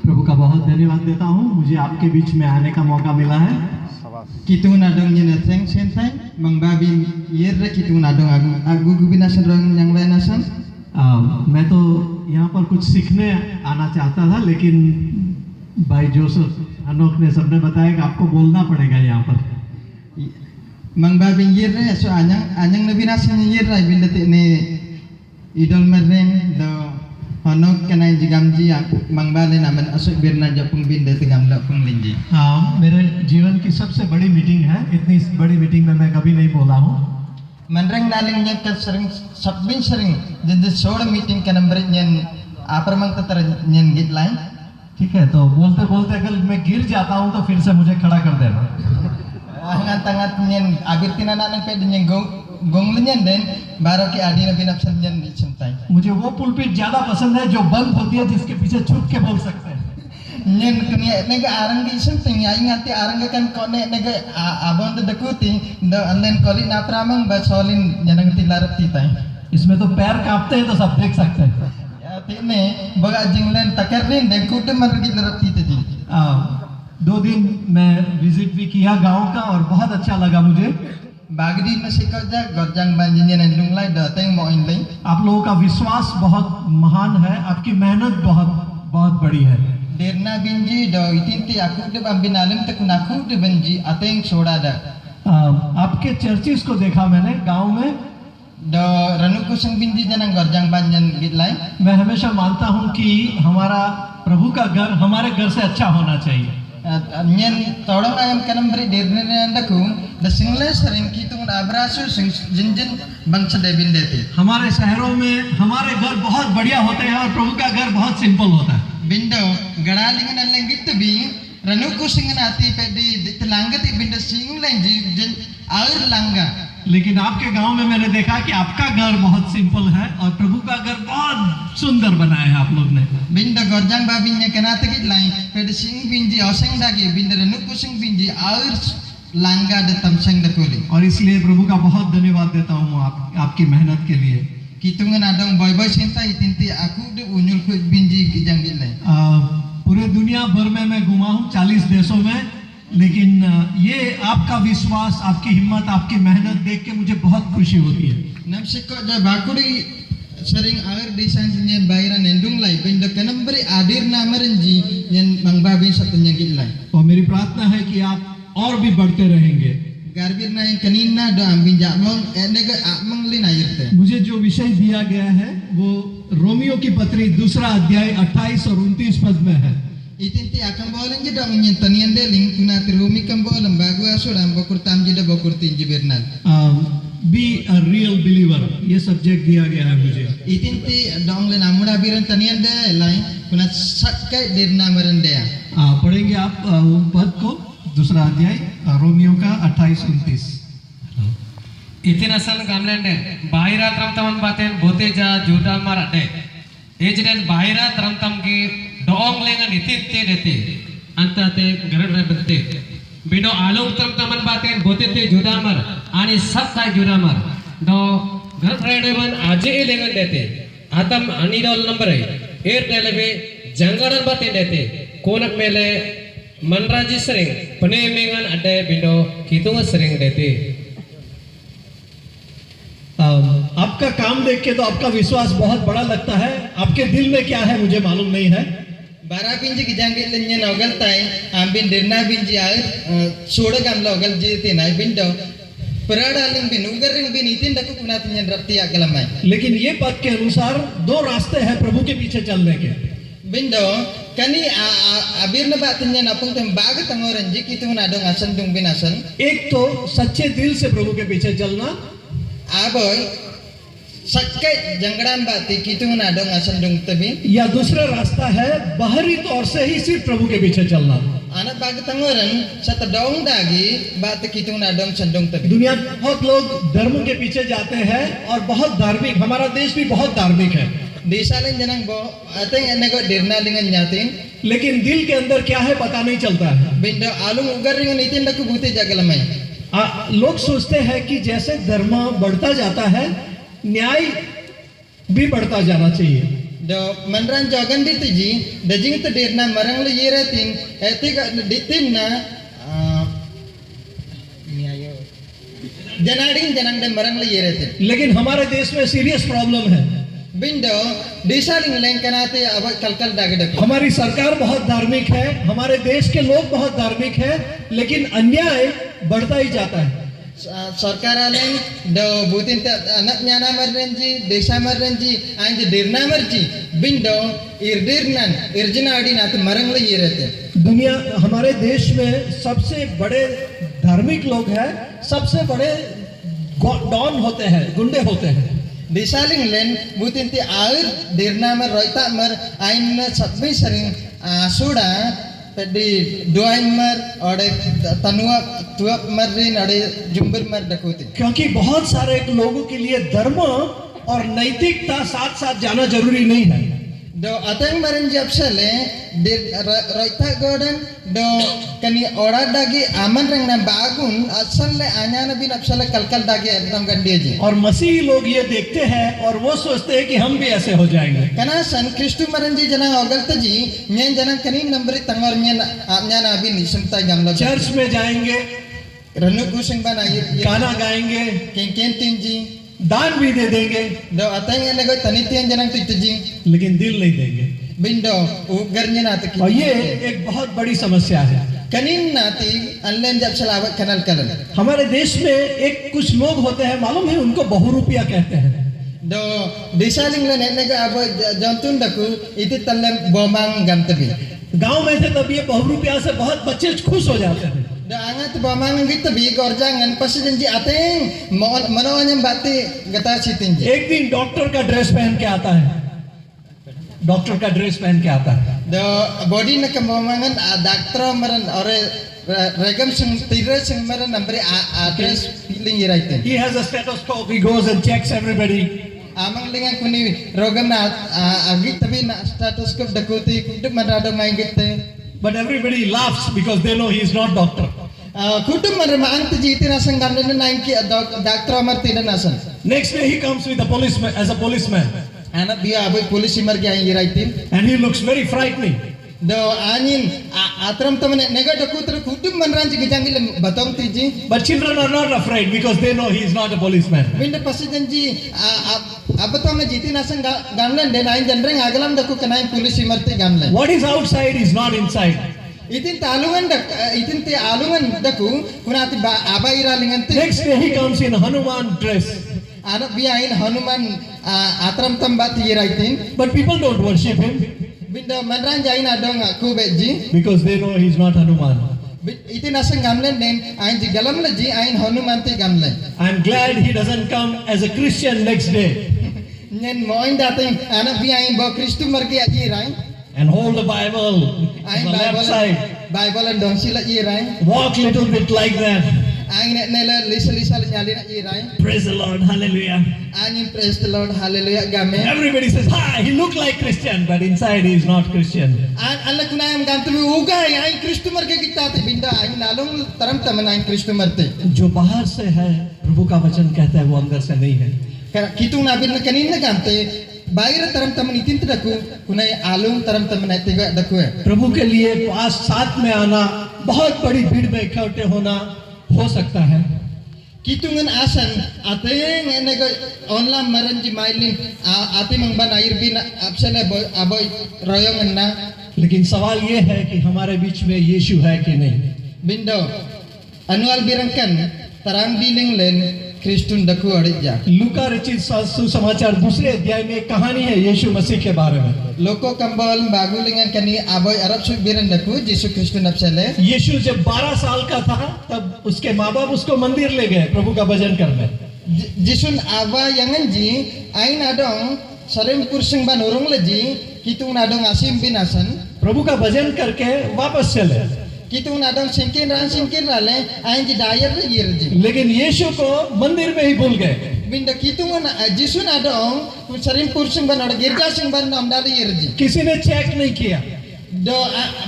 प्रभु का बहुत धन्यवाद देता हूँ, मुझे आपके बीच में आने का मौका मिला है। Kitung nadong nyena teng senteng mangbabin yerre kitung nadong agu gubinasan rong yang lainasan. मैं तो यहाँ पर कुछ सीखने आना चाहता था, लेकिन भाई जोसेफ अनोख ने सबने बताया कि आपको बोलना पड़ेगा यहाँ पर। Mangbabin yerre so anyang nabinasan yerre bindate ne idol mereng do honok kanai jigamji mangbale naman asok birna japung bindate gamla pung linji. हाँ, मेरे जीवन की सबसे बड़ी मीटिंग है। इतनी बड़ी मीटिंग में मैं कभी नहीं बोला हूँ। Manreng daling nya ka sering sabbin sering jadi soda meeting ka number nyen apermang tatar nyen git lain. ठीक है, तो बोलते बोलते अगर मैं गिर जाता हूँ तो फिर से मुझे खड़ा कर देना। Ngat nyen abir tinana nang ped nyen gong nyen den baro ki adi nabi napsan nyen dicintai. मुझे वो पुलपिट ज्यादा पसंद है जो बंद होती है, जिसके पीछे छुप के बोल सकते हैं। Nyen kenia nega arang gi something ai ngati arang kan kone nega abon de dakuti do anden koli na pramang ba solin nyanang tilarap titai. इसमें तो पैर कांपते हैं, तो सब देख सकते हैं। Ya tine baga jinglen takerin den kude margi larap titai ji. 2 दिन मैं विजिट भी किया गांव का और बहुत अच्छा लगा मुझे। Bagdi na sikoja gorjang banjinya nendung lai do teng mo inlei. आप लोगों का विश्वास बहुत महान है, आपकी मेहनत बहुत बहुत बड़ी है। Derna binji do itinti aku de bambinalim takun aku de banji ateng soda da. आपके चर्चिस को देखा मैंने गांव में। Do ranu kusang binji janang gorjang banjan gitlai. मैं हमेशा मानता हूं कि हमारा प्रभु का घर हमारे घर से अच्छा होना चाहिए। Nyen tolong ayam kanam beri derna nandaku da single sering kitung abrasu sing jinjin bangsa devin dete. हमारे शहरों में हमारे घर बहुत बढ़िया होते हैं और प्रभु का घर बहुत सिंपल होता है। Bindo garalingan ang langit tabi ranu kusingan ati pedi telangga ti bindo sing lanji jin air langga. लेकिन आपके गांव में मैंने देखा कि आपका घर बहुत सिंपल है और प्रभु का घर बहुत सुंदर बनाया है आप लोग ने। Bindo gorjang babinya kenata gitlai pedi sing binji oseng dagi bindo ranu kusing binji air langga de tamseng da kuli. और इसलिए प्रभु का बहुत धन्यवाद देता हूँ आपकी मेहनत के लिए। Kitungan adong boy sinta itinti aku de unyul ku binji kijang gitlai. पूरे दुनिया भर में मैं घुमा हूँ 40 देशों में, लेकिन ये आपका विश्वास, आपकी हिम्मत, आपकी मेहनत देख के मुझे बहुत खुशी होती है। Namsiko ja bakuri sering air desain nyen bayran nendung lai bindo kanam beri adir namarenji nyen mangbabin satunya gitlai. और मेरी प्रार्थना है कि आप और भी बढ़ते रहेंगे। Garbir na yang kanina do ambin jamong nega among lin ayirte. मुझे जो विषय दिया गया है वो रोमियो की पत्री 2 अध्याय 28 और 29 पद में है। Itinti akan bolen je dong nyen tanian deling tuna terumi kan bolen bagu asuram bokur tamji de bokur tinji bernal. Be a real believer, ये सब्जेक्ट दिया गया है मुझे। Itinti dong len amura biran tanian de lai kuna sakkai derna merendea. पढ़ेंगे आप पद को 2 अध्याय रोमियो का 28-29। इतिन असल गामलैंड बाहिरा त्रम तमन बातें बोते जा जूटा मार अटे एजडेन बाहिरा त्रम तम की डोंग लेंगा नितिन ते देते अंतते गरड रे बनते बिनो आलोक त्रम तमन बातें बोते ते जूटा मार आनी सब काय जूटा मार दो गरड रे डेवन आजे ए लेंगा देते आतम अनी डॉल नंबर है एयर टेलेवे जंगड़न बातें देते कोनक मेले मनराजी सरिंग पने मेंगन अटे बिनो कितुंग सरिंग देते। आपका काम देख के तो आपका विश्वास बहुत बड़ा लगता है। आपके दिल में क्या है मुझे मालूम नहीं है। Bara binji kijang git nyen ogal tai ambin derna binji air soda gamla ogal jete nai bindo perada ling bin ugaring bin itin daku kuna nyen rapti agalamai. लेकिन ये पद के अनुसार 2 रास्ते हैं प्रभु के पीछे चलने के। Bindo kani abir na batin nyen apung tem bag tangoran ji kitung na dong asan dung bin asan. एक तो सच्चे दिल से प्रभु के पीछे चलना, Aboy sakkai jangdan bati kitung na dong asan dung tabi. या दूसरा रास्ता है बाहरी तौर से ही सिर्फ प्रभु के पीछे चलना। Anak bag tangoran sa tadong dagi bati kitung na dong sandung tabi. दुनिया में बहुत लोग धर्म के पीछे जाते हैं और बहुत धार्मिक, हमारा देश भी बहुत धार्मिक है, Desalin janang bo ateng enego derna lingan nyatin. लेकिन दिल के अंदर क्या है पता नहीं चलता है। Bindo alung ugaring itin daku bute jagalamai. लोग सोचते हैं कि जैसे धर्म बढ़ता जाता है न्याय भी बढ़ता जाना चाहिए। do manran jogan dituji dajing tu dirna marang le yeratin etika ditin na niayo janading janang de marang le yeratin लेकिन हमारे देश में सीरियस प्रॉब्लम है। bindo disaling lengkanate अब कलकल दागडक हमारी सरकार बहुत धार्मिक है, हमारे देश के लोग बहुत धार्मिक है, लेकिन अन्याय बढ़ता ही जाता है। सरकार आलें do butin anak nyana marrenji desa marrenji anj dirna marji bindo irdirnan irjina adin at marang le yerate दुनिया हमारे देश में सबसे बड़े धार्मिक लोग हैं, सबसे बड़े डॉन होते हैं, गुंडे होते हैं। disaling len butin ti air dirna mar roita mar ain sabbi sering suda pedi doain mar ode tanua tuap marin ode jumbur mar dakuti क्योंकि बहुत सारे लोगों के लिए धर्म और नैतिकता साथ साथ जाना जरूरी नहीं है। do ateng marin japsale dir roita godan do kani ora dagi aman rang na bagun asal le anyana bin apsale kalkal dagi एकदम गंडेजी और मसीही लोग ये देखते हैं और वो सोचते हैं कि हम भी ऐसे हो जाएंगे। kana san kristu maranji jana ogaltaji nyen jana kani nambri tangor nyen nyana bin isumta gamla church में जाएंगे, ranu kusing bana गाना गाएंगे, ken tinji दान भी दे देंगे, do ateng ele go tanitian jana tituji लेकिन दिल नहीं देंगे। bindo ugarnya nati और ये एक बहुत बड़ी समस्या है। kanin nati allen japsala awak kanal kanal हमारे देश में एक कुछ लोग होते हैं, मालूम है उनको बहुरूपिया कहते हैं। do disaling le nek abo jantun daku itu talem bomang gamtabi गांव में थे तब ये बहुरूपिया से बहुत बच्चे खुश हो जाते थे। do angat bomang gitu bi gorjangan pasti janji ateng manawanya bati gata sitinji एक दिन डॉक्टर का ड्रेस पहन के आता है, डॉक्टर का ड्रेस पहन के आता है। do body na kemomangan daktra maran ore regam sing tira sing maran nambri address feeling iraiten He has a stethoscope, he goes and checks everybody. amang lingan kuni rogam na agi tabi na stethoscope dakuti kudu manado maingite But everybody laughs because they know he is not doctor. kudu marmaan tiji itina sangamne nain ki daktra mar tina nasan Next day he comes with a policeman as a policeman, anak biya aboy polisi mar gi iraiten and he looks very frightening. do anin atram tamane nega dakutra kudu manran ji gijangil batong tiji But children are not afraid because they know he is not a policeman. Binda pasti janji abato me jiti nasang gamlen den ain janreng agalam daku kanai polisi marte gamlen What is outside is not inside. itin talungan dak itin te alungan daku kunati abaira lingan te Next day he comes in Hanuman dress. anak biya ain hanuman atram tambat yiraitin But people don't worship him binda manran jain adong aku beji because they know he is not Hanuman. itin nasang gamlen den ain ji galam la ji ain hanuman te gamlen I'm glad he doesn't come as a Christian next day nyen moin dateng anak biya ain ba kristu margi aji rai and hold the Bible on ain the left side. bible and dong sila irai Walk little bit like that. ain nela lisa nyali na irai Praise the Lord. Hallelujah. ain praise the lord hallelujah game Everybody says, hi, he look like Christian, but inside he is not Christian. alla kuna am gamtu uga ain kristu marge kita te binda ain nalong taram taman ain kristu marte जो बाहर से है, प्रभु का वचन कहता है वो अंदर से नहीं है। kitung nabin na kanin na gamte baira taram taman itin daku kunai alung taram taman ay tiga daku प्रभु के लिए पास साथ में आना, बहुत बड़ी भीड़ में इकट्ठे होना हो सकता है, kitungan asan ateng enego onlam maranji mailin ati mangban air bin apsale aboy royongan na लेकिन सवाल ये है कि हमारे बीच में यीशु है कि नहीं। bindo anual birangkan tarang biling len kristun daku adija लूका रचित सुसमाचार दूसरे अध्याय में एक कहानी है यीशु मसीह के बारे में। loko kambal bagulingan kani aboy arab su biran daku jisu kristun apsale यीशु जब 12 साल का था तब उसके माँ बाप उसको मंदिर ले गए प्रभु का भजन करने। jisun aba yangan ji ain adong sarem kursing ban urung leji kitung nadong asim binasan प्रभु का भजन करके वापस चले, kitung nadong singkin rale ain ji dayar le yirji लेकिन यीशु को मंदिर में ही भूल गए। binda kitungan jisun adong sarem kursing ban or girja sing ban namdali yirji किसी ने चेक नहीं किया। do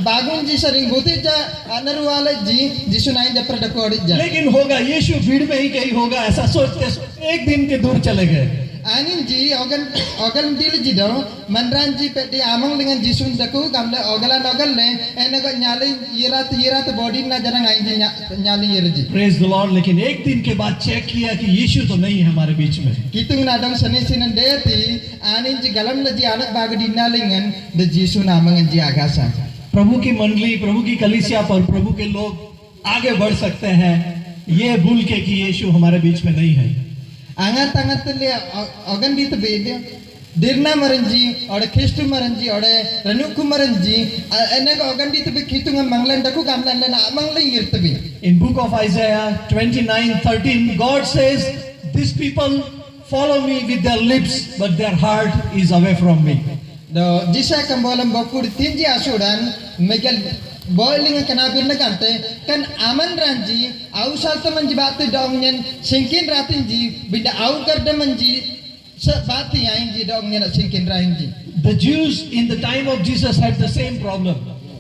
bagun ji saring buti ja anaru wale ji jisun ain japra daku adija लेकिन होगा, यीशु भीड़ में ही कहीं होगा ऐसा सोचते एक दिन के दूर चले गए। anin ji ogal dil ji do manran ji pedi amang dengan jisun daku gamle ogal le ene ko nyali yirat body na jarang ain ji nyali yirji praise the Lord. लेकिन एक दिन के बाद चेक किया कि यीशु तो नहीं है हमारे बीच में। kitung na dong seni sinan deati anin ji galam le ji anak bag dinalingan de jisun amang ji agasa प्रभु की मंडली, प्रभु की कलीसिया पर प्रभु के लोग आगे बढ़ सकते हैं ये भूल के कि यीशु हमारे बीच में नहीं है। angat le ogan dit bede dirna maranji ode Kristu maranji ode ranuku maranji ene ko ogan dit be kitung manglan daku gamlan na amanglan yirtbi In book of Isaiah 29:13, God says, "These people follow me with their lips, but their heart is away from me." do jisa kambolam bokur tinji asudan megal boiling kanabir na kante kan aman ranji au salta manji batu dongnyen singkin ratinji binda au karda manji sebati ainji dongnyen singkin ranji The Jews in the time of Jesus had the same problem.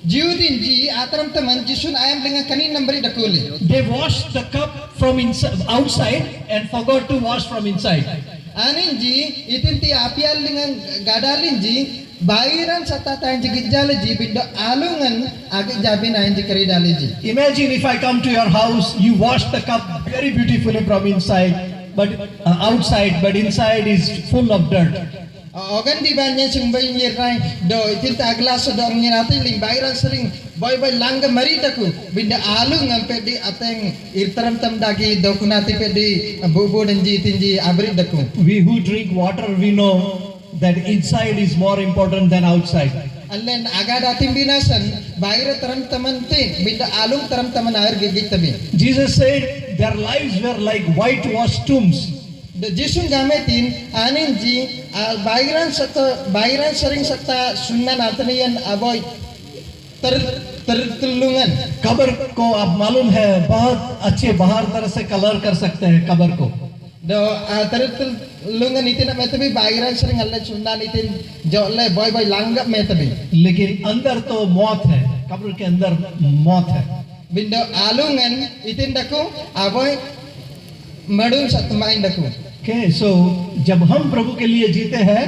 jiudin ji atram teman jisun ayam dengan kanin nambari dakuli They washed the cup from outside and forgot to wash from inside. aninji itinti apial dengan gadalinji bairan sata tanji gijalaji binda alungan agi jabin ainji karidaliji Imagine if I come to your house, you wash the cup very beautifully from inside, but outside, but inside is full of dirt. ogan di banyak sumbai nyirai do itinta aglas do ngirati ling bairan sering boy langga mari taku binda alungan pedi ateng irtaram tam dagi do kunati pedi bubu danji tinji abri daku We who drink water, we know that inside is more important than outside. allen agada timbinasan baira taram taman te binda alung taram taman air gigit tabi Jesus said their lives were like whitewashed tombs. the jisun gametin aninji bairan sering sata sunnan atanian aboy tertulungan कब्र को आप मालूम है बहुत अच्छे बाहर तरह से कलर कर सकते हैं कब्र को, do tertulungan itin metabi bairan sering alle sunnan itin jolle boy langgap metabi लेकिन अंदर तो मौत है, कब्र के अंदर मौत है। bindo alungan itin daku aboy madun satmain daku Okay, so जब हम प्रभु के लिए जीते हैं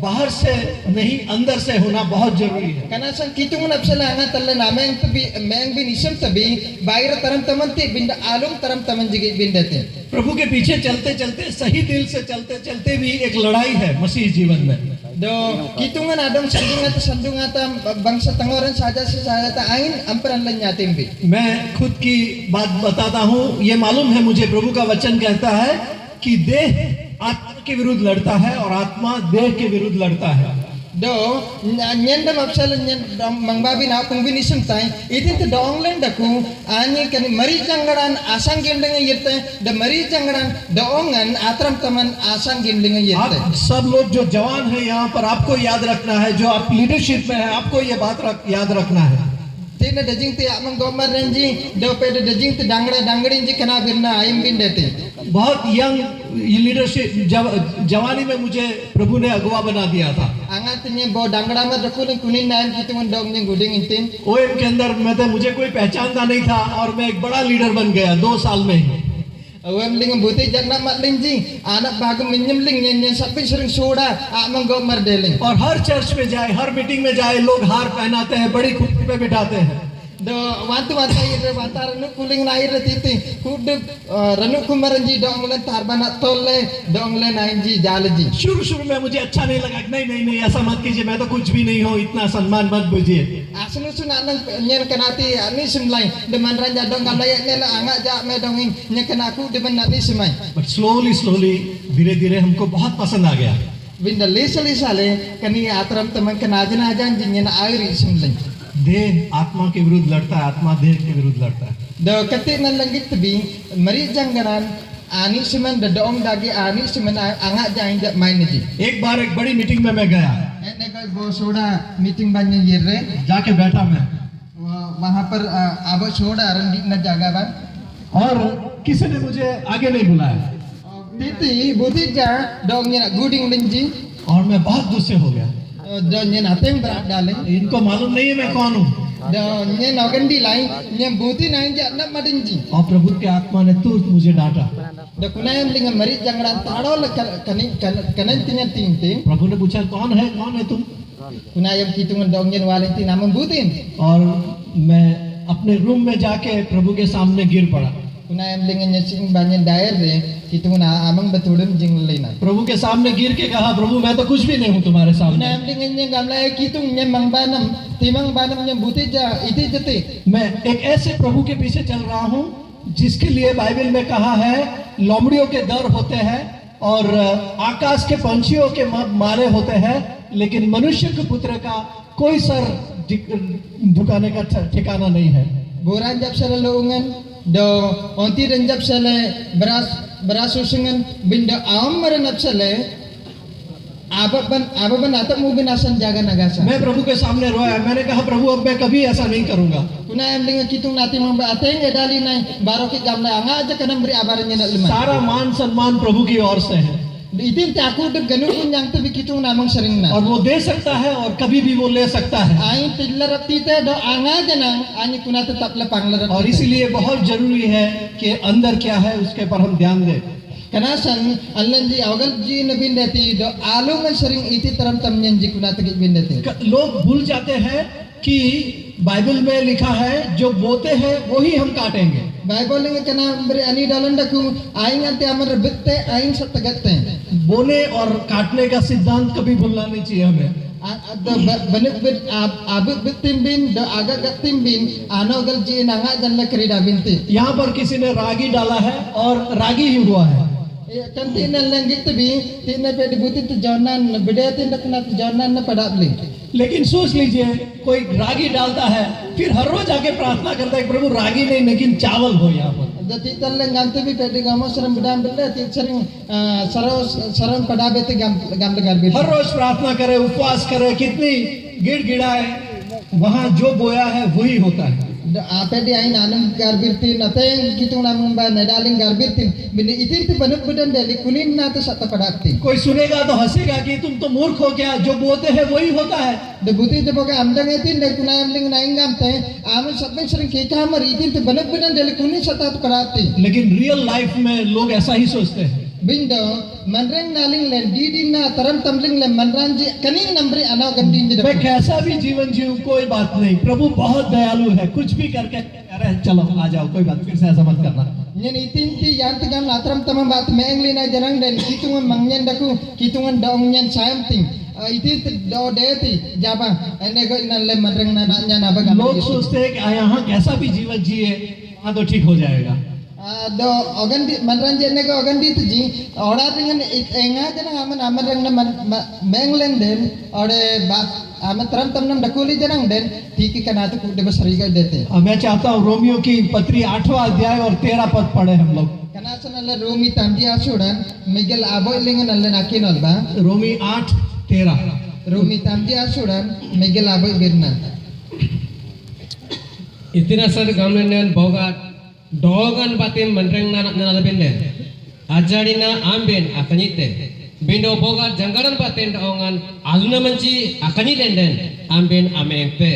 बाहर से नहीं अंदर से होना बहुत जरूरी है। kana sang kitung napsala angat alle nameng tabi meng bin isam tabi baira taram taman te binda alung taram taman jigi bindate प्रभु के पीछे चलते चलते सही दिल से चलते चलते भी एक लड़ाई है मसीह जीवन में। do kitungan adong sandungata bangsa tangoran saja ta ain amperan lenyatim bi मैं खुद की बात बताता हूँ, ये मालूम है मुझे प्रभु का वचन कहता है कि देह आत्मा के विरुद्ध लड़ता है और आत्मा देह के विरुद्ध लड़ता है। do nyenda mapsal nyen mangbabi na kung binisum tai itin te donglen daku ani kan mari jangaran asang gendeng yirte de mari jangaran dongan atram taman asang gendeng yirte आप सब लोग जो जवान हैं यहाँ पर आपको याद रखना है, जो आप लीडरशिप में है आपको ये बात याद रखना है। tina dajing te amang gomar renji do pede dajing te dangding ji kana birna aim bin dete बहुत यंग लीडरशिप जवानी में मुझे प्रभु ने अगुवा बना दिया था। angat nye bo dangda ma dakuling kunin nan kitungan dong nye guding intin ओएम के अंदर मुझे कोई पहचानता नहीं था और मैं एक बड़ा लीडर बन गया 2 साल में ही। awam ling buti janna mat linji anak bagam minjem ling nyen sapi sering soda amang gomar deling और हर चर्च में जाए, हर मीटिंग में जाए, लोग हार पहनाते हैं, बड़ी खुशी पे बिठाते हैं। do wantu ire wantar nu kuling na ire titi kud ranu kumaranji donglen tarbana tolle donglen nainji jalji शुरू में मुझे अच्छा नहीं लगा कि नहीं ऐसा मत कीजिए, मैं तो कुछ भी नहीं हूँ, इतना सम्मान मत बुझिए। asunu sunan nyen kanati ani simlai de manranja dong kalai nela anga ja me donging nyen kanaku de manati simai but slowly धीरे धीरे हमको बहुत पसंद आ गया। binda lisali sale kani atram teman kanajana ajan jinyen airi simlai देह आत्मा के विरुद्ध लड़ता है, आत्मा देह के विरुद्ध लड़ता है। do kati nan langit bi mari jangaran ani siman de dong dagi ani siman anga jain ja main ji एक बार एक बड़ी मीटिंग में मैं गया, ene ko bo soda meeting banyak yirre जाके बैठा मैं वहाँ पर अब छोड़ा रंडीक न जागा बा और किसी ने मुझे आगे नहीं बुलाया तिति बुद्धि जा डोंगेन गुडिंग लिंजी और मैं बहुत गुस्से हो गया। डोंगेन आतें बरात डाले इनको मालूम नहीं है मैं कौन हूँ। do nye nogandi lain nye buti nain ja na madinji और प्रभु के आत्मा ने तुरंत मुझे डांटा। do kunayam linga mari jangran taro le kanan tinya tingting प्रभु ने पूछा कौन है तुम? kunayam kitungan dong nye walinti namang butin और मैं अपने रूम में जाके प्रभु के सामने गिर पड़ा। kunayam linga nye sing banyan daer re kitungan amang betudum jing lina प्रभु के सामने गिर के कहा प्रभु मैं तो कुछ भी नहीं हूँ तुम्हारे सामने। kunayam linga nye gamla kitung nye mangbanam timang banam nye buti ja iti jati मैं एक ऐसे प्रभु के पीछे चल रहा हूँ जिसके लिए बाइबल में कहा है लोमड़ियों के दर होते हैं और आकाश के पंछियों के मारे होते हैं, लेकिन मनुष्य के पुत्र का कोई सर झुकाने का ठिकाना नहीं है। Boran jab sale loongan do onti dan jab sale beras usungan binda am meren jab sale ababan atak mu binasan jaga nagasa. मैं प्रभु के सामने रोया, मैंने कहा प्रभु अब मैं कभी ऐसा नहीं करूंगा। Kuna am linga kitung nati mamba ateng edali nai baro ki gamla anga aja kanam beri abarannya nak lima. सारा मान सम्मान प्रभु की ओर से है Itin te aku de ganu pun yang tu bikitung namang sering na. और वो दे सकता है और कभी भी वो ले सकता है। Ain pillar tite do anga janang ani kuna tetap le panglar. और इसीलिए बहुत जरूरी है कि अंदर क्या है उसके पर हम ध्यान दें। Kanasan allan ji awagal ji na bindati do alungan sering iti taram tamnyan ji kuna tegi bindati. लोग भूल जाते हैं कि बाइबल में लिखा है जो बोते हैं वही हम काटेंगे। Bible linga kana beri ani dalan daku aing ante amar bitte aing satagatte. बोने और काटने का सिद्धांत कभी भूलना नहीं चाहिए हमें। Ada banyak bit abut bitim bin do aga gatim bin anogal ji nanga janla kerida binti. यहाँ पर किसी ने रागी डाला है और रागी ही हुआ है। Kan tina langgit tebi tina pe dibuti tu jonan bedati nak nak jonan na padabli. लेकिन सोच लीजिए कोई रागी डालता है फिर हर रोज आके प्रार्थना करता है प्रभु रागी नहीं लेकिन चावल हो यहाँ पर। Jadi talang ganti bi pe digamo seram bedam benda ti sering saram padabete gam legar bi. हर रोज प्रार्थना करे, उपवास करे, कितनी गिड़गिड़ाए, वहाँ जो बोया है वही होता है। Apa dia ain anam garbirtin ateng kitung namung ba nadaling garbirtin bini itin ti banuk bedan dali kunin na to satta padakti कोई सुनेगा तो हंसेगा कि तुम तो मूर्ख हो क्या, जो बोते हैं वही होता है। debuti te boga amdang itin dal kunayam ling naingam te amun sabbe sering ke kamar itin ti banuk bedan dali kunin satta padakti लेकिन रियल लाइफ में लोग ऐसा ही सोचते हैं। bindo manreng naling len didi na taram tamling len manranji kaning nambri anau gandin je मैं कैसा भी जीवन जीऊं कोई बात नहीं, प्रभु बहुत दयालु है, कुछ भी करके अरे चलो आ जाओ कोई बात, फिर से ऐसा मत करना। nyen itin ti yang tegam latram tamam bat meng lina jarang den kitungan mangyen daku kitungan dong nyen sayam ting itin do deti jaba ene go inan le manreng na nya na baga लोग सोचते हैं कि यहाँ कैसा भी जीवन जिए वहाँ तो ठीक हो जाएगा। do ogandi manranji ene go ogandi tu ji ora dengan enga jana aman amareng na menglen den ore bat amatram tamnam dakuli janang den ठीक kana tu kude basari ga dete मैं चाहता हूँ रोमियो की पत्री 8वां अध्याय और 13 पद पढ़े हम लोग। kana sanale romi tamji asudan miguel aboy lengan alle nakinol ba Romi 8:13 romi tamji asudan miguel aboy birna Itinasan gamlen boga dogan batin manreng na nalabinde ajarina amben akanite bindo boga janggaran batin doongan aluna manji akanilenden amben amengte.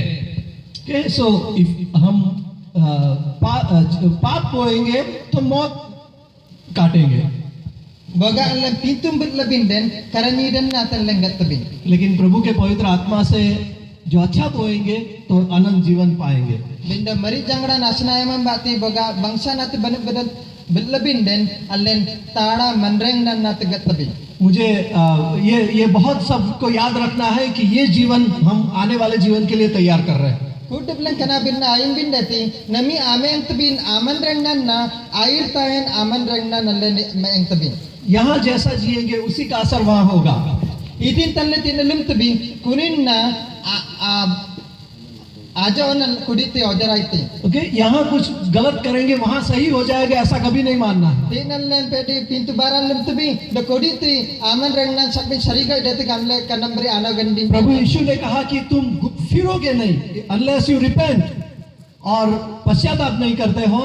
Okay, so if हम पाप बोएंगे तो मौत काटेंगे, boga alle pintum bit labin den karani den natan lengat tabin लेकिन प्रभु के पवित्र आत्मा से जो अच्छा बोएंगे तो अनंत जीवन पाएंगे। binda mari jangra nasna emam bati boga bangsa nat banuk badan bit labin den allen tada manreng dan nat gat tabin मुझे ये बहुत सबको याद रखना है कि ये जीवन हम आने वाले जीवन के लिए तैयार कर रहे हैं। kude blan kana binna ayin bindati nami ameng tabin aman reng nan na air tahen aman reng nan allen meng tabin यहाँ जैसा जिएंगे उसी का असर वहाँ होगा। idin talle tinalum tabin kunin na आजा ओनल कुड़ीते औजराइते ओके, यहाँ कुछ गलत करेंगे वहाँ सही हो जाएगा ऐसा कभी नहीं मानना। तीनल लेन पेटी पिंतु बारन लेम तभी द कुड़ीते आमन रंगना सब में शरीका देते कामले कनम्बरी आना गंडी प्रभु यीशु ने कहा कि तुम फिरोगे नहीं unless you repent और पश्चाताप नहीं करते हो,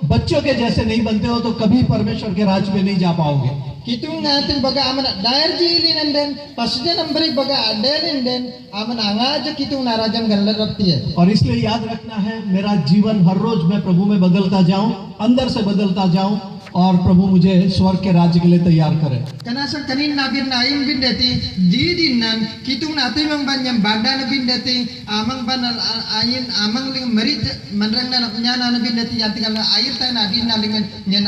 बच्चों के जैसे नहीं बनते हो तो कभी परमेश्वर के राज्य में नहीं जा पाओगे। kitung ngatin baga amana daer jili nanden pasnya nambari baga adelin den amana angaj kitung narajam galler रखती है। और इसलिए याद रखना है, मेरा जीवन हर रोज मैं प्रभु में बदलता जाऊं, अंदर से बदलता जाऊं, और प्रभु मुझे स्वर्ग के राज्य के लिए तैयार करे। Karena sekanin nabir naim bin deti jidinan kitung nati mang banyam badan bin deti amang banal ayin amang ling merit manrang na nyana bin deti yanti kala air tay nadin nalingan nyen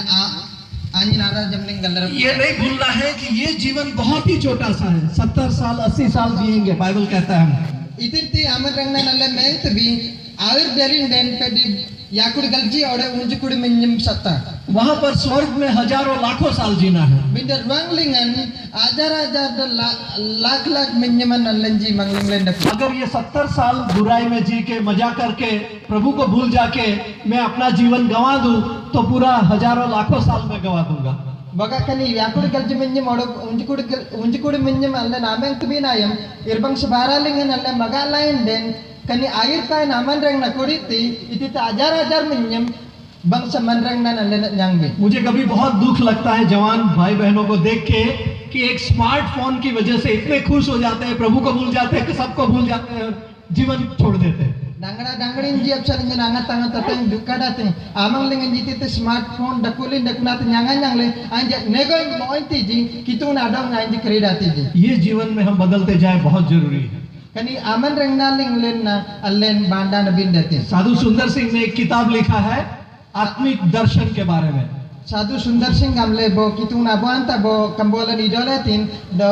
ayin nara jamling galler। ये नहीं भूलना है कि ये जीवन बहुत ही छोटा सा है, 70 साल 80 साल जिएंगे, बाइबल कहता है हम। इतिंती amang na nalle में तभी air delin den pedi याकुड़ गलजी और उनकी कुड़ी मिन्यम सत्ता वहां पर स्वर्ग में हजारों लाखों साल जीना है। बिंदर वांगलिंगन आजार लाख लाख मिन्यमन अल्लंजी मंगलिंगलें अगर ये 70 साल बुराई में जी के मजा करके प्रभु को भूल जाके मैं अपना जीवन गंवा दूं, तो पूरा हजारों लाखों साल में गंवा दूंगा। बगा कनी याकुड़ गलजी मिन्यम और उनकी कुड़ी मिन्यम अल्ले नामें कभी नायम इरबंग सबारालिंगन अल्ले मगालाइन den kani air tay naman reng na kuriti iti हजार मिन्यम बंग समन रंग ना नल्ले न्यांगे। मुझे कभी बहुत दुख लगता है जवान भाई बहनों को देख के कि एक स्मार्टफोन की वजह से इतने खुश हो जाते हैं, प्रभु को भूल जाते हैं, कि सबको भूल जाते हैं, जीवन छोड़ देते हैं। डांगड़ा डांगड़ी जी अब चलेंगे नांगा तांगा ततें दुक्का डाते आमंग लेंगे जीते ते स्मार्टफोन डकुलिन डकुनाते न्यांगा न्यांगले आंजे नेगो मोइंती जी कितु नाडों आंजे खरीदाती जी। ये जीवन में हम बदलते जाए बहुत जरूरी है। कनी आमन रंगना लिंगलेन ना अल्लेन बांडा नबीन देते। साधु सुंदर सिंह ने एक किताब लिखा है आत्मिक दर्शन के बारे में। साधु सुंदर सिंह हमले बो कितु ना बोंता बो कंबोलन इडोलेतिन दो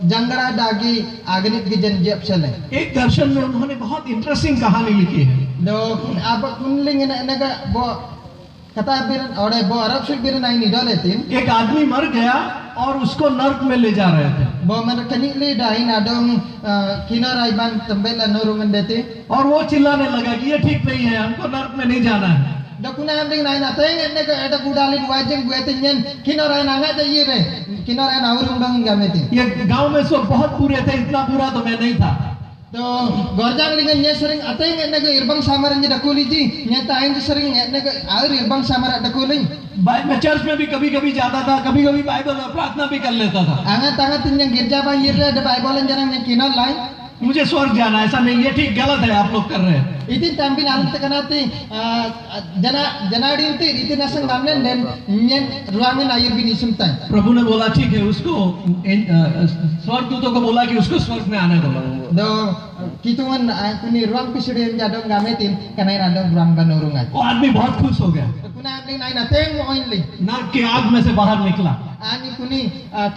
जंगड़ा दागी आगनित की जनजेब चले। एक दर्शन में उन्होंने बहुत इंटरेस्टिंग कहानी लिखी है। दो अब कुनलिंग नगा बो कथा बिरन और बो अरब से बिरन आई इडोलेतिन एक आदमी मर गया और उसको नर्क में ले जा रहे थे। बो मन कनिले डाइन आडों किनार आइबान तंबेला नोरुंगन देते और वो चिल्लाने लगा कि ये ठीक नहीं है, हमको नर्क में नहीं जाना है। दकुना हमदिंग नाइन आतेंग ने को एटा गुडालिन वाजेंग गुएतिन किनार आइन आंगा जाइए रे किनार आइन आउरुंग डंग गामेती। ये गांव में सब बहुत बुरे थे, इतना बुरा तो मैं नहीं था। तो गोरजांग लिंगन ये सरिंग आतेंग ने को इरबंग सामरन जी डकुली जी ने ताइन जी सरिंग ने को आउर इरबंग सामरा डकुली। मैं चर्च में भी कभी-कभी जाता था, कभी-कभी बाइबल में प्रार्थना भी कर लेता था। आंगा तांगा तिन गिरजा बा ये रे बाइबल जनंग ने किनार लाइन मुझे स्वर्ग जाना है, ऐसा नहीं, ये ठीक गलत है आप लोग कर रहे हैं। इतनी तंबिन आलत कनाती जनाडीन ते इतनी नसंग गामने ने नेन रुआंगन आयर भी निसुमता है। प्रभु ने बोला ठीक है, उसको स्वर्ग दूतों को बोला कि उसको स्वर्ग में आने दो। दो कितुन कुनी रुआंग पिसुडे जाडों गामेतिन कनाई राडों रुआंग बनोरुंगा। वो आदमी बहुत खुश हो गया। कुना आदमी नाइन आतेंग मोइनली नाक के आग में से बाहर निकला। आनी कुनी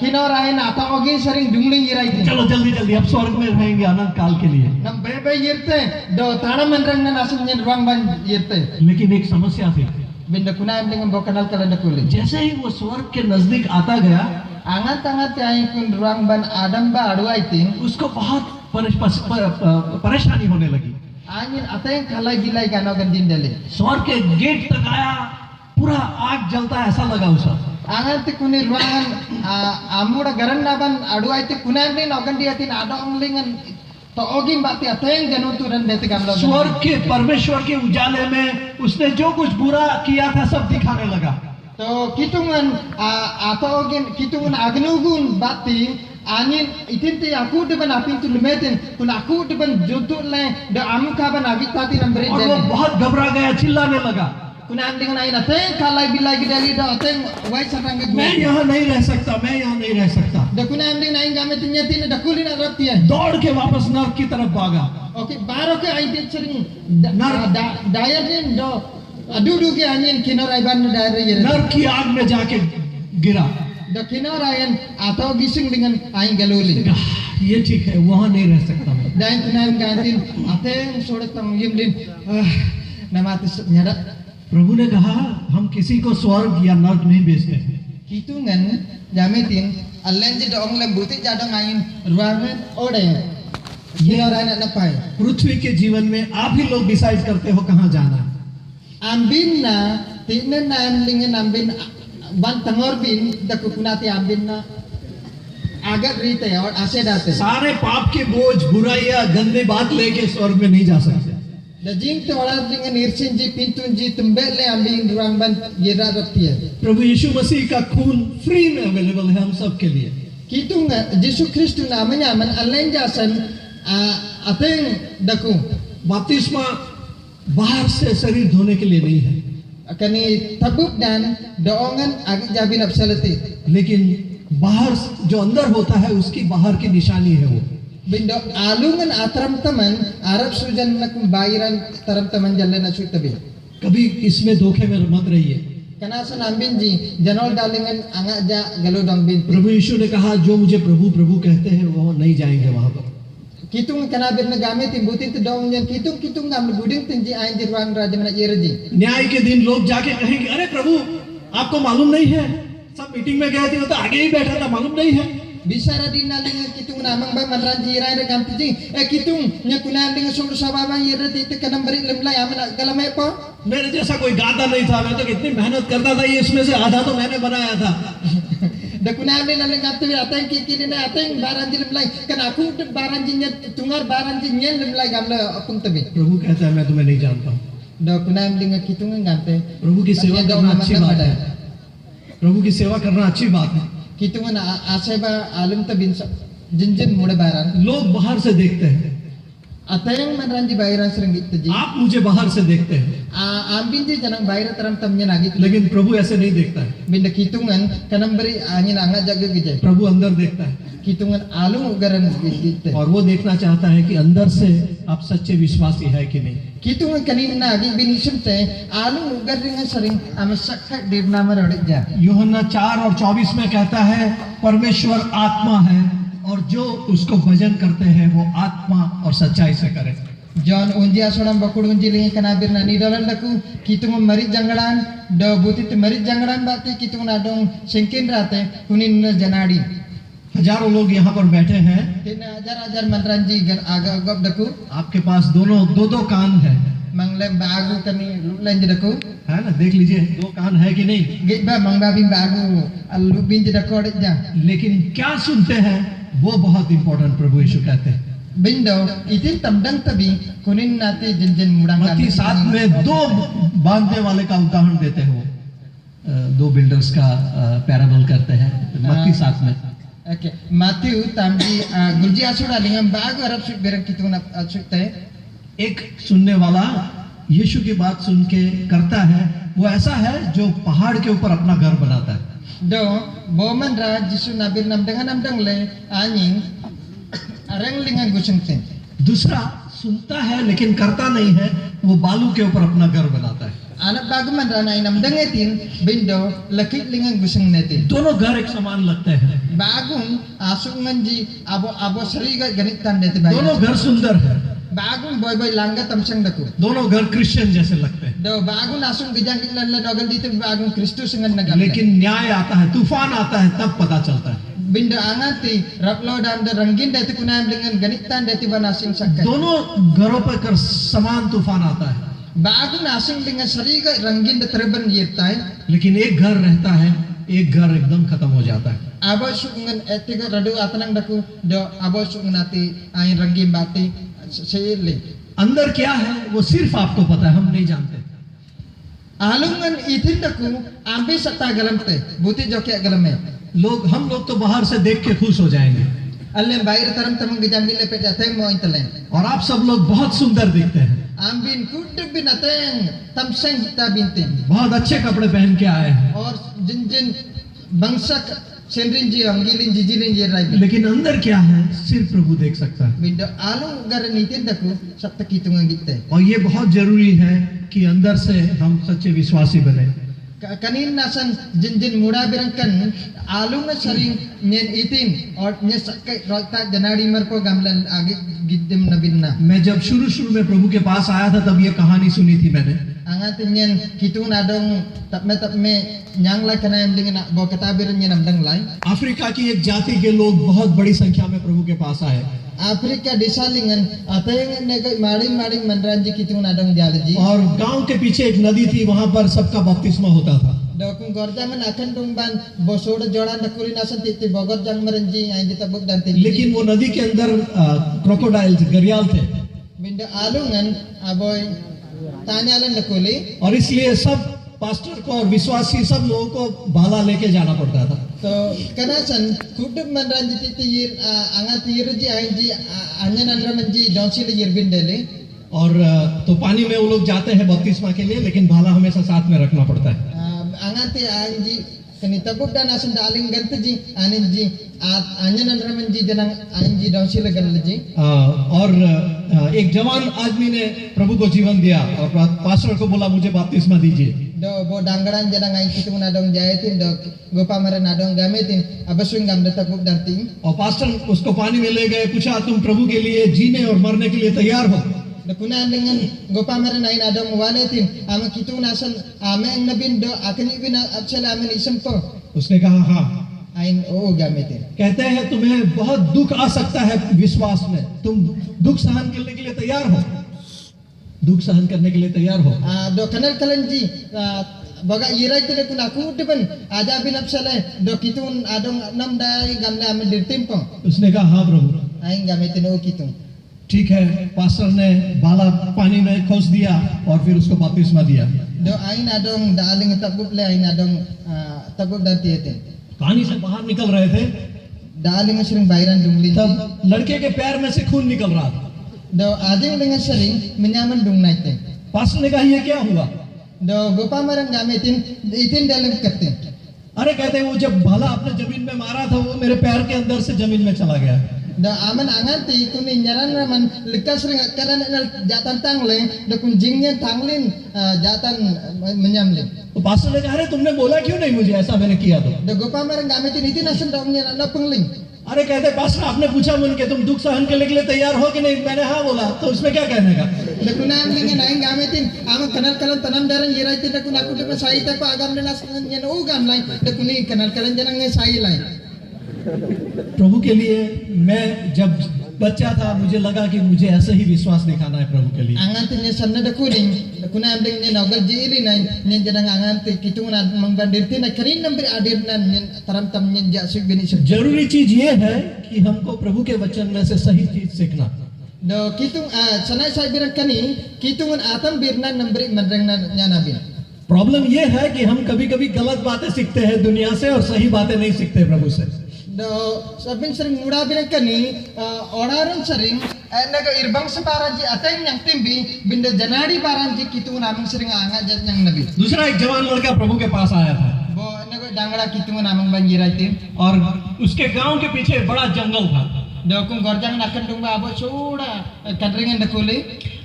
किनार आए ना आता ओगे सरिंग जुंगली गिराई थी। चलो जल्दी जल्दी अब स्वर्ग में रहेंगे अनंत काल के लिए। नम बे यिरते दो ताना मंत्रंग ना नासुन्यन रुआंग बन यिरते। लेकिन एक समस्या थी। बिंद कुना एमलिंग बोकनल कलन कुले। जैसे ही वो स्वर्ग के नजदीक आता गया, आंगा तांगा त्याई कुन रुआंग बन आदम बा अड़वाई थी, उसको बहुत परेशानी होने लगी। आनिन अतेंग खलाई गिलाई गानो गंदिन डले। स्वर्ग के गेट तक आया, पूरा आग जलता है ऐसा लगा उसे। आंगते कुनी रुआंगन आमुड़ा गरन नाबन अड़वाई थी कुना एमलिंग नौगंदी आती नाडोंग लिंगन तो ओगिन बातें अतेंग जनो तुरंत देते गामलो। स्वर्ग के परमेश्वर के उजाले में उसने जो कुछ बुरा किया था सब दिखाने लगा। तो कितुंगन आता ओगिन कितुंगन अग्नुगुन बाती आनिन इतिंते aku depan apin tu lemetin kun aku depan jodoh le de amuka ban agitati number और वो बहुत घबरा गया, चिल्लाने लगा। kun anding nain ateng kalai bilai gidali do ateng wai sarang मैं यहाँ नहीं रह सकता, मैं यहाँ नहीं रह सकता। de kun anding nain game tinya tin de kulin arati है दौड़ के वापस नर्क की तरफ भागा। ओके बारो के आई दिन सरिंग दायर दिन दो अदुदु के आनिन किनार आइबान दायर ये नर्क की आग में जाके गिरा। दक्षिणा रायन आता गिसिंग लिंगन आई गलोली। ये ठीक है, वहाँ नहीं रह सकता मैं। दाइन तुनाम गांतिन आते सोड़े तम यमलिन नमाते न्यारा। प्रभु ने कहा हम किसी को स्वर्ग या नर्क नहीं भेजते। कितुंगन जामेतिन अल्लें जे डोंग ले बुती जाडोंग आइन रुआंगन ओडे ये और आइन न पाए। पृथ्वी के जीवन में आप ही लोग डिसाइड करते हो कहाँ जाना। आम्बिन ना तीन नाम लिंगन आम्बिन वन तंगोर बिन दकुनाते आम्बिन ना आगर रीते और आसे डाते। सारे पाप के बोझ, बुराइयां, गंदे बात लेके स्वर्ग में नहीं जा सकते। Dajing tu orang dengan irsin ji pintun ji tembel le ambing ruang ban yera ratia. प्रभु यीशु मसीह का खून फ्री में अवेलेबल है हम सब के लिए। Kitung Yesus Kristus namanya man alain jasan ateng daku. बपतिस्मा बाहर से शरीर धोने के लिए नहीं है, Kani tabuk dan doongan agak jabi napsalati. लेकिन बाहर जो अंदर होता है उसकी बाहर की निशानी है वो। Bindo alungan atram taman Arab sujan nak bayiran taram taman jalan nasuk tabi. कभी इसमें धोखे में मत रहिए। Kanasan ambin ji janol dalingan angak ja galu dong bin. प्रभु यीशु ने कहा जो मुझे प्रभु प्रभु कहते हैं वो नहीं जाएंगे वहां पर। Kitung kanabir na game timbutin tu dong jan kitung ngam guding tinji ain di ruang raja mana yerji. न्याय के दिन लोग जाके कहेंगे अरे प्रभु आपको मालूम नहीं है, सब मीटिंग में गए थे वो तो आगे ही बैठा था, मालूम नहीं है। Bisara din nalinga kitung namang ba manranji irai na gam tinji kitung nya kunam ding sung sababa yerji te kanam bari lemlai amana galame po. मेरे जैसा कोई गाता नहीं था, मैं तो कितनी मेहनत करता था, ये इसमें से आधा तो मैंने बनाया था। Da kunam din nalinga tu ateng kini na ateng baranji lemlai kan aku baranji nya tungar baranji nya lemlai gamla apung tabi. प्रभु कहता है मैं तुम्हें नहीं जानता हूँ। Da kunam dinga kitung ngamte. प्रभु की सेवा करना अच्छी बात है, प्रभु की सेवा करना अच्छी बात है। Kitung na aseba alim tabin jinjin muda baran. लोग बाहर से देखते हैं, Ateng manranji bayiran serenggit taji. आप मुझे बाहर से देखते हैं, Ambin ji janang bayar taram tamnya nagit. लेकिन प्रभु ऐसे नहीं देखता है। Binda kitungan kanam beri angin angak jaga gejai. प्रभु अंदर देखता है Kitungan alum ugaran gejai. और वो देखना चाहता है कि अंदर से आप सच्चे विश्वासी है कि नहीं। Kitungan kanin nagi binisum te alum ugaringan sering amasak dirna marodik ja. यूहन्ना 4 और 24 में कहता है परमेश्वर आत्मा है और जो उसको भजन करते हैं वो आत्मा और सच्चाई से करें। John unji asonam bakur unji lingi kanabir na ni dalan daku kitungan marit janggalan do butit marit janggalan bate kitungan adong sengkin rate kunin na janadi. हजारों लोग यहाँ पर बैठे हैं, Tina ajar manranji gan aga agap daku आपके पास दोनों दो कान है manglem bagu kami lanji daku. है ना, देख लीजिए 2 कान है कि नहीं। Gitba mangbabing bagu alubin jeda kodik ja. लेकिन क्या सुनते हैं वो बहुत इंपॉर्टेंट प्रभु यीशु कहते हैं। Bindo itin tamdang tabi kunin nati jinjin mudang मत्ती 7 में 2 बांधने वाले का उदाहरण देते हो, 2 बिल्डर्स का पैराबल करते हैं मत्ती 7 में। Okay, Matthew tamji gulji asuda lingam bagu arab suk berang kituna asukte. एक सुनने वाला यीशु की बात सुन के करता है, वो ऐसा है जो पहाड़ के ऊपर अपना घर बनाता है। Do boman ra jisu nabir namdang le anying arang lingang gusungten. दूसरा सुनता है लेकिन करता नहीं है, वो बालू के ऊपर अपना घर बनाता है। Anak bagu man ra na namdang etin bindo lakit lingang gusung netin. दोनों घर एक समान लगते हैं, Bagum asungan ji abo sariga ganitan deti दोनों bayi. घर सुंदर है, Bagum boy langga tamsang daku. दोनों घर क्रिश्चियन जैसे लगते हैं। Do bagun asung gejang kitlan la dogal dito bagun Kristus dengan nagam. लेकिन न्याय आता है, तूफान आता है, तब पता चलता है। Bindo angati raplo dan rangin deti kunam dengan ganitan deti banasing sakkai. दोनों घरों पर कर समान तूफान आता है, Bagun asing dengan sariga rangin de terben yirtai. लेकिन एक घर रहता है, एक घर एकदम खत्म हो जाता है। Abo sungan etiga radu atanang daku do abo sungan ati ain rangin bati seyli. अंदर क्या है वो सिर्फ आपको पता है, हम नहीं जानते। Alungan itin daku ambi sata galamte buti jokya galame. हम लोग तो बाहर से देख के खुश हो जाएंगे Alle bayar taram tamang gejang gile pet ateng mo intelen. और आप सब लोग बहुत सुंदर दिखते हैं, Ambin kuduk bin ateng tamsang kita bintin. बहुत अच्छे कपड़े पहन के आए हैं, Or jinjin bangsa senrin ji anggilin jijilin ji rai. लेकिन अंदर क्या है सिर्फ प्रभु देख सकता है। Bindo alung garan itin daku sakta kitungan gite. और ये बहुत जरूरी है कि अंदर से हम सच्चे विश्वासी बने। Kanin nasan jinjin muda birangkan alung saring nyen itin or nye sakai rota janadi merko gamlan agi giddim nabinna. मैं जब शुरू में प्रभु के पास आया था तब ये कहानी सुनी थी मैंने। Angat nyen kitun adong tapme nyang lai kana emling na bo katabir nyen amdang lai. Africa की एक जाति के लोग बहुत बड़ी संख्या में प्रभु के पास आए Afrika disalingan ateng negai maring manranji kitun adong jalji. और गांव के पीछे एक नदी थी, वहां पर सबका बपतिस्मा होता था। Dokung gorjaman akan dungban bosod joran dakuri nasan titi bogor jang merenji ain ditabuk dan titi. लेकिन वो नदी के अंदर क्रोकोडाइल्स घड़ियाल थे। binda alungan aboy tanyalan nakuli. और इसलिए सब पास्टर को और विश्वासी सब लोगों को भाला लेके जाना पड़ता था। So kanasan kudup manranjiti tiyir angat tiyirji aiji anyanan ramanji donsi le yirbindele. और तो पानी में वो लोग जाते हैं बपतिस्मा के लिए, लेकिन भाला हमेशा साथ में रखना पड़ता है। Angati anji kani tabuk dan asan daling gantaji aninji anyanan ramanji janang anji donsi le ganleji. और एक जवान आदमी ने प्रभु को जीवन दिया और पास्टर को बोला मुझे बपतिस्मा दीजिए। Do bo danggaran janang ai kitu nadong jayatin do gopa mare nadong gametin abasung gam tabuk danting. और पास्टर उसको पानी में ले गए, पूछा तुम प्रभु के लिए जीने और मरने के लिए तैयार हो? Do kuna dengan gopa mare nai nadong waletin ama kitu nasan ame nabin do akani bin absala amen isem to. उसने कहा हाँ। Ain o gametin. कहते हैं तुम्हें बहुत दुख आ सकता है विश्वास में, तुम दुख सहन करने के लिए तैयार हो? दुख सहन करने के लिए तैयार हो? Do kanal kalanji baga irai tele kun aku depan aja bin absala do kitun adong nam dai gamle amen dirtimpo. उसने कहा हाँ प्रभु। Ain gametin o kitun. ठीक है, पास्टर ने भाला पानी में खोस दिया और फिर उसको बपतिस्मा दिया। Do ain adong daling tabuk le ain adong tabuk dantiyetin. पानी से बाहर निकल रहे थे, Daling sering bayran dungli. तब लड़के के पैर में से खून निकल रहा था। Do ajeng dengan sering menyaman dung naiten. Pastor ने कहा ये क्या हुआ? Do gopa marang gametin itin dalam katin. अरे कहते हैं वो जब भाला आपने जमीन में मारा था वो मेरे पैर के अंदर से जमीन में चला गया। Do aman angan ti kuni nyaran raman lekas sering karan jatan tangle do kun jingnya tanglin jatan menyamlin. तो पास्टर ने कहा अरे तुमने बोला क्यों नहीं मुझे, ऐसा मैंने किया तो? Do gopa marang gametin itin asan dongnya na pengling. अरे कहते पास्टर आपने पूछा मुझे तुम दुख सहन करने के लिए तैयार हो कि नहीं, मैंने हाँ बोला, तो उसमें क्या कहने का? Do kuna amlingan aing gametin ama kanal kalan tanam daran yirai tin kun aku de sai ta ko agam lenas nyen o gam lai do kuni kanal kalan janang nge sai lai. प्रभु के लिए मैं जब बच्चा था मुझे लगा कि मुझे ऐसे ही विश्वास दिखाना है प्रभु के लिए। Angan tin sanna da kuring kuna amling ne nogal jiri nai nyen janang angan ti kituna mangbandir tin karin namber adir nan nyen taram tam nyen jasuk bini sub. जरूरी चीज ये है कि हमको प्रभु के वचन में से सही चीज सीखना। Do kitung sanai sai birang kani kitungan atam birna namber mandrang nan nyanabin. Problem ये है कि हम कभी कभी गलत बातें सीखते हैं दुनिया से और सही बातें नहीं सीखते प्रभु से। Do sabin sering muda birang kani oraran sering naga irbang separanji ateng yang timbi binda janadi baranji kitungan aming sering anga jat yang nabi. दूसरा एक जवान लड़का प्रभु के पास आया था Bo naga dangara kitungan aming banjirai tim. और उसके गांव के पीछे बड़ा जंगल था। Do kung gorjang nakan dumba abo suda kadringan da kuli.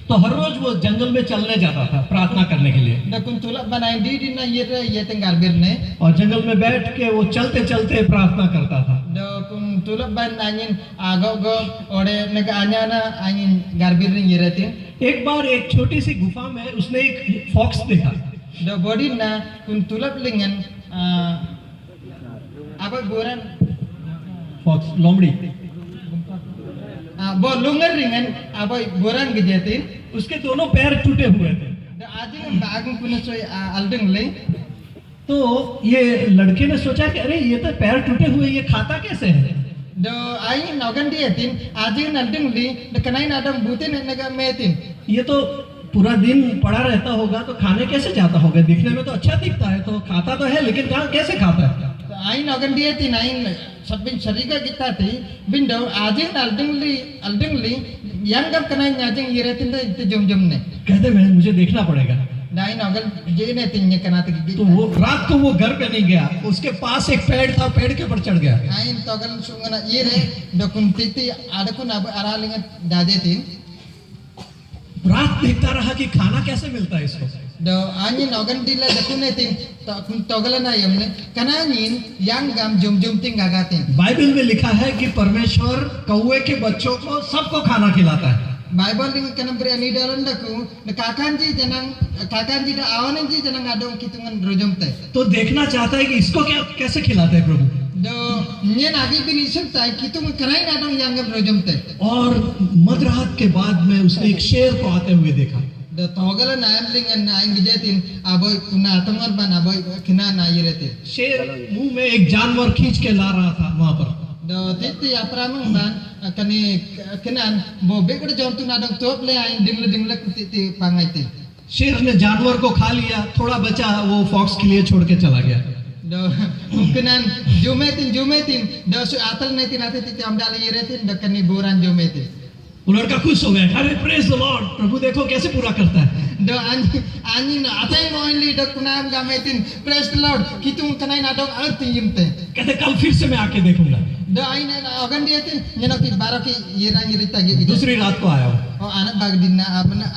तो हर रोज वो जंगल में चलने जाता था प्रार्थना करने के लिए। Da kun tulak banai di na ye tenggar birne. और जंगल में बैठ के वो चलते चलते प्रार्थना करता था। Do kun tulak ban angin go ode naga anyana angin garbir ni yeratin. एक बार एक छोटी सी गुफा में उसने एक फॉक्स देखा। Do body na kun tulak lingan apa boran fox लोमड़ी, bo lungar ringan apa boran gejetin. उसके दोनों पैर टूटे हुए थे। Do ajing bagung kuna soy aldeng le. तो ये लड़के ने सोचा कि अरे ये तो पैर टूटे हुए, ये खाता कैसे है? Do ai nogan dietin ajing aldeng le do kanai nadam butin naga metin. ये तो पूरा दिन पड़ा रहता होगा तो खाने कैसे जाता होगा? दिखने में तो अच्छा दिखता है, तो खाता तो है लेकिन कहाँ कैसे खाता है? Ai nogan dietin ai sabin sariga kita ti bindo ajing aldeng li yang gam kanai ngajing yeretin te jom ne. कहते मैं मुझे देखना पड़ेगा। Dai nogal jene tinye kanata तो gigi. वो रात को वो घर पे नहीं गया, उसके पास एक पेड़ था, पेड़ के ऊपर चढ़ गया। Ain togal sungana yere dokun titi adakun abu aralingan dajetin. रात देखता रहा कि खाना कैसे मिलता है इसको। Do anyin nogan dila dakunetin togalan ayamne kananin yang gam jum ting gagatin. Bible में लिखा है कि परमेश्वर कौवे के बच्चों को सबको खाना खिलाता है। Bible dengan kanam beri ani dalam daku kakanji da awananji janang adong kitungan rojom teh. तो देखना चाहता है कि इसको क्या कैसे खिलाते हैं प्रभु। Do nyen agi bini sentai kitungan kanai adong yang gam rojom teh. और मध्यरात के बाद में उसने एक शेर को आते हुए देखा। Do togalan ayam dengan aing gejetin aboy kuna atongar ban aboy kina na yeretin. शेर मुंह में एक जानवर खींच के ला रहा था वहां पर। Do do titi apramang ban kani kenan bo begde jontu nadong top le ain dingle titi pangaiti शेर ने जानवर को खा लिया, थोड़ा बचा वो फॉक्स के लिए छोड़ के चला गया। do kenan jumetin do su atal ne tin ate titi amdal yeretin do kani buran jumetin वो लड़का खुश हो गया, अरे प्रेज द लॉर्ड, प्रभु देखो कैसे पूरा करता है। do ani na atay noinli do kunam gametin praise the lord kitung kanai na dong arti yimte कहते कल फिर से मैं आके देखूंगा। do ain agan diatin nyano ki baraki yira yirita gi दूसरी रात को आया वो, oh anak bag dinna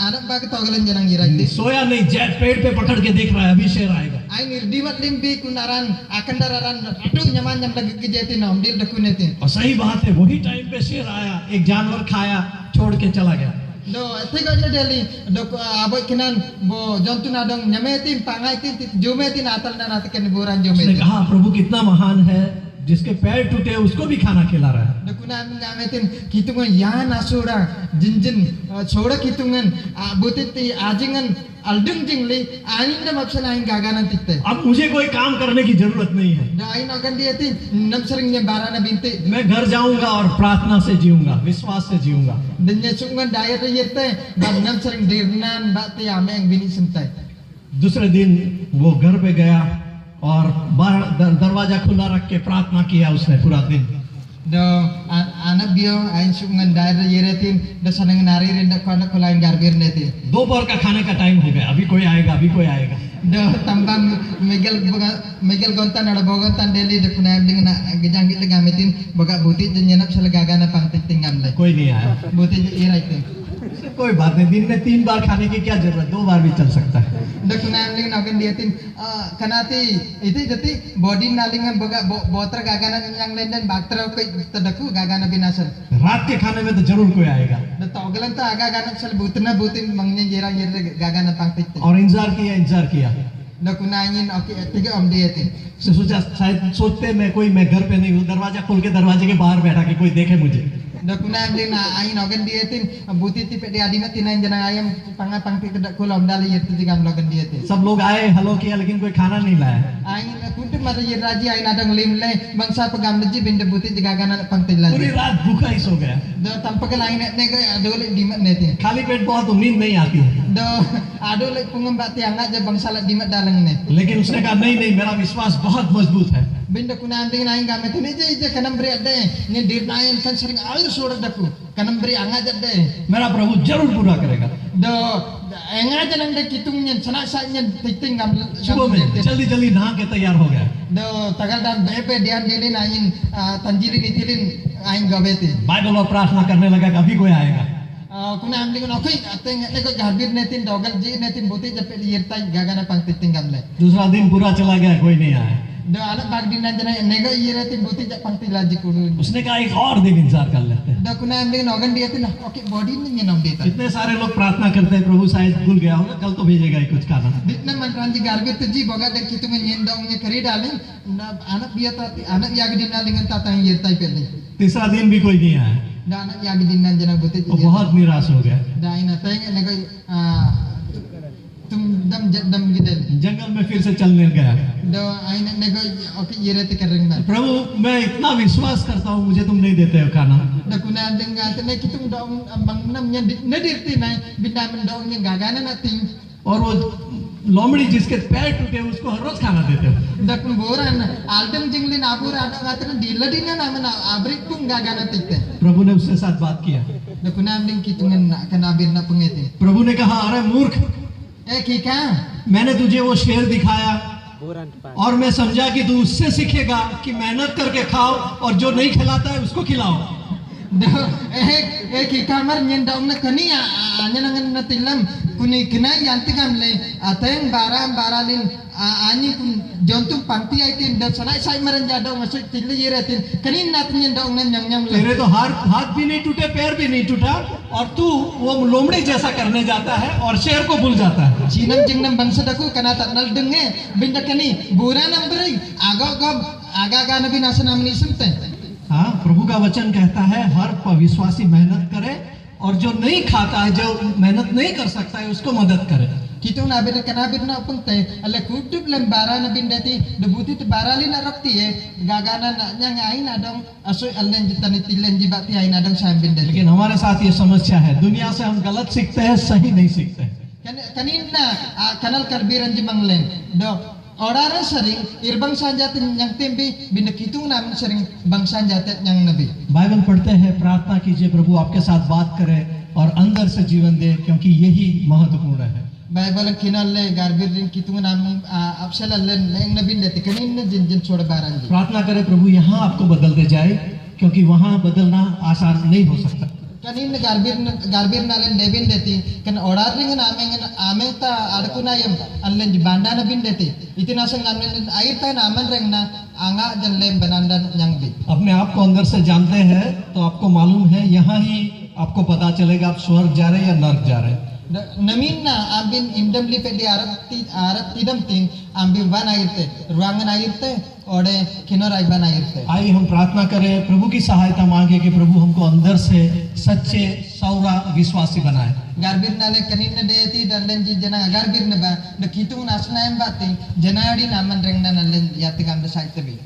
anak bag togalan janang yirati सोया नहीं, जेट पेड़ पे पकड़ के देख रहा है अभी शेर आएगा। ain irdimat limbi kunaran akan dararan atu nyaman nyam lagi kejati nom dir dakunetin और सही बात है, वही टाइम पे शेर आया, एक जानवर खाया, छोड़ के चला गया। do tiga na deli do aboy kinan bo jontu na dong nyametin pangaitin jumetin atal na natikan buran उसने jumetin कहा प्रभु कितना महान है, जिसके पैर टूटे उसको भी खाना खिला रहा है। do kunam gametin kitungan yan asura jinjin soda kitungan butiti ajingan aldung jingli anin da mapsana ain gaganan titte अब मुझे कोई काम करने की जरूरत नहीं है, do ain agan diatin nam sering nya barana binti मैं घर जाऊंगा और प्रार्थना से जीऊंगा, विश्वास से जीऊंगा। denya sungan dayat yerte bab nam sering dirnan bati ameng bini sentai दूसरे दिन वो घर पे गया और बाहर दरवाजा खुला रख के प्रार्थना किया उसने पूरा दिन। do anak bio ain sungan dayat yeretin do sanang naririn da kona kolain garbir netin दोपहर का खाने का टाइम हो गया, अभी कोई आएगा, अभी कोई आएगा। do tambang Miguel gontan ada bogotan deli de kunam dengan gejangit le gametin boga buti jenyenap selagaga na pangtingam le कोई नहीं आया, buti iraitin कोई बात नहीं, दिन में 3 बार खाने की क्या जरूरत, 2 बार भी चल सकता है। do kunam ling nagen diatin kanati itu jati body nalingan boga botra gagana yang lain dan baktra ko tadaku gagana binasan रात के खाने में तो जरूर कोई आएगा। do togelan ta aga gana sel butna butin mangnya yerang yer gagana pangting और इंतजार किया। do kunayin oke tiga om diatin उसने सोचा शायद सोचते मैं घर पे नहीं हूँ, दरवाजा खोल के दरवाजे के बाहर बैठा कि कोई देखे मुझे। do kunam ling na ain ogen diatin buti tipe di adimat tinain janang ayam pangti kedak kulom dali yer tigam logen diatin सब लोग आए, हेलो किया, लेकिन कोई खाना नहीं लाया। ain kuntu mata yer raji ain adang limle bangsa pegam leji binde buti gagana pangti पूरी lagi रात भूखा ही सो गया, do tampakal ain ne ga adole dimat netin खाली पेट बहुत नींद नहीं आती है। do adole pungembak tiang aja bangsa la dimat dalang ne लेकिन उसने कहा नहीं, मेरा विश्वास बहुत मजबूत है। binda kunam ding naing gamet ni je kanam beri ade ni dirnain kan sering air surat daku kanam beri angaj ade मेरा प्रभु जरूर पूरा करेगा। do engaj nang de kitung nyen sana sa nyen titing gam सुबह में जल्दी नहा के तैयार हो गया। do tagal dan bepe dian dilin ain tanjirin itilin ain gabeti Bible और प्रार्थना करने लगा कि अभी कोई आएगा। kunam ding okoi ateng ne ko garbir netin dogal ji netin buti jape yirtai gagana pang titing gam le दूसरा दिन पूरा चला गया, कोई नहीं आया। do anak bagdin nan jana nega yiretin buti jak pang tilaji kudu उसने कहा एक और दिन इंतजार कर लेते हैं। do kunam ding nogan diatin oke body ni nyenom dita इतने सारे लोग प्रार्थना करते हैं, प्रभु शायद भूल गया होगा, कल तो भेजेगा ही कुछ खाना। ditna man ranji garbir tuji boga de kitung nyen dong nya kari dalin anak biata anak yagdin nalingan tatang yirtai peli तीसरा दिन भी कोई नहीं आया, da anak yagdin nan jana buti वो बहुत निराश हो गया। da ina teng nega tum dam gidel जंगल में फिर से चलने गया। do aina nega oke yireti kering ban प्रभु मैं इतना विश्वास करता हूँ, मुझे तुम नहीं देते हो खाना। da kunam ding gatne kitung dong bang nam nya nedirti nai binda men dong nya gagana na ting और वो लोमड़ी जिसके पैर टूटे उसको हर रोज खाना देते हो। da kun boran aldem jinglin apur ada gatne diladina na men abrik pung gagana tikte प्रभु ने उसके साथ बात किया। da kunam ding kitungan kan abir na pungeti प्रभु ने कहा अरे मूर्ख, kika मैंने तुझे वो शेर दिखाया और मैं समझा कि तू उससे सीखेगा कि मेहनत करके खाओ और जो नहीं खिलाता है उसको खिलाओ। do kika mar nyen dong na kani nyenangan na tilam kuni kina yanti gamle ateng baralin ani kun jontum pangti aitin da sanai sai maran jadong masuk tilli yiretin kani nat nyen dong na nyang le तेरे तो हाथ भी नहीं टूटे, पैर भी नहीं टूटा, और तू वो लोमड़ी जैसा करने जाता है और शेर को भूल जाता है। Sinam jingnam bangsa daku kana tanal denge binda kani bura nambri aga na binasa namni sumte हाँ, प्रभु का वचन कहता है हर विश्वासी मेहनत करे और जो नहीं खाता है, जो मेहनत नहीं कर सकता है, उसको मदद करे। Kita na bin kanabir na punte ala kutup lem bara na bin dati debuti te bara li na rakti gagana na nya ngain adong aso allen jitan tilen jibati ain adong sam bin dati. लेकिन हमारे साथ ये समस्या है, दुनिया से हम गलत सीखते हैं, सही नहीं सीखते हैं। Kanina kanal karbiran jimanglen do orang sering irbang sanjatin yang tembi binakitung namin sering bang sanjatin yang nabi. Bible पढ़ते हैं, प्रार्थना कीजिए प्रभु आपके साथ बात करे और अंदर से जीवन दे, क्योंकि यही महत्वपूर्ण है। Bible kinal le garbirin kitung namin apsal allen leng nabi dati kanina jin छोड़ बारन जी. प्रार्थना करें प्रभु यहाँ आपको बदलते जाए, क्योंकि वहाँ बदलना आसान नहीं हो सकता। Kanina garbir nalen debin dati kan orang ring ameng ta adkuna yam allen banda nabi dati itu nasang namen air ta naman reng na anga janlem banandan yang bi. अपने आप को अंदर से जानते हैं तो आपको मालूम है, यहाँ ही आपको पता चलेगा आप स्वर्ग जा रहे हैं या नर्क जा रहे हैं। Namin na ambin indamli pedi arat tidam tin ambin ban airte ruangan airte ode kinorai ban airte. आइए हम प्रार्थना करें, प्रभु की सहायता मांगे कि प्रभु हमको अंदर से सच्चे सौरा विश्वासी बनाए। Garbir nale kanin na deati dallen ji jana garbir na ba na kitung nasna em bati janadi naman reng na nalen yati kam da saite bi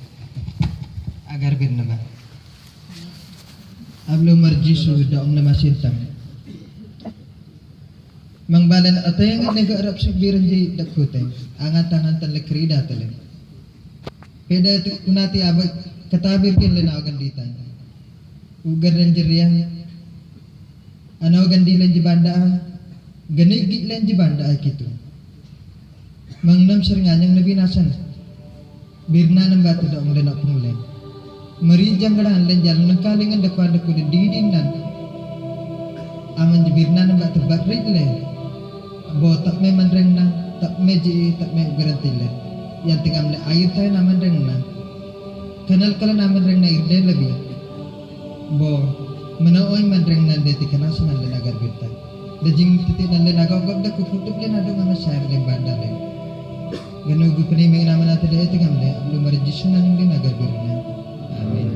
agarbir na ba ablo marji su da om na masintam mangbalan atayang nega arab sigbiran ji dakute angat-angat tan lekrida tele peda kunati abag katabir kin lena ganditan ugar ranjiriya ano gandilan ji banda ganigi len ji banda kitu mangnam seringan yang nabi nasan birna nam batu da onglen apunglen mari janggalan len jalan kalingan dakwa dakude didin nan aman ji birna nam batu bakrit le bo tak me mandreng na tak me ji tak me garantile yang tingam le air tay naman reng na kanal kala naman reng na irde labi bo manaoy mandreng na deti kana sunan le nagar birta dajing titi nan le nagaw gab da kukutup le nado ngama sayar le banda le ganu gu pani me naman ate de tingam le lu marjisunan le nagar birna amin.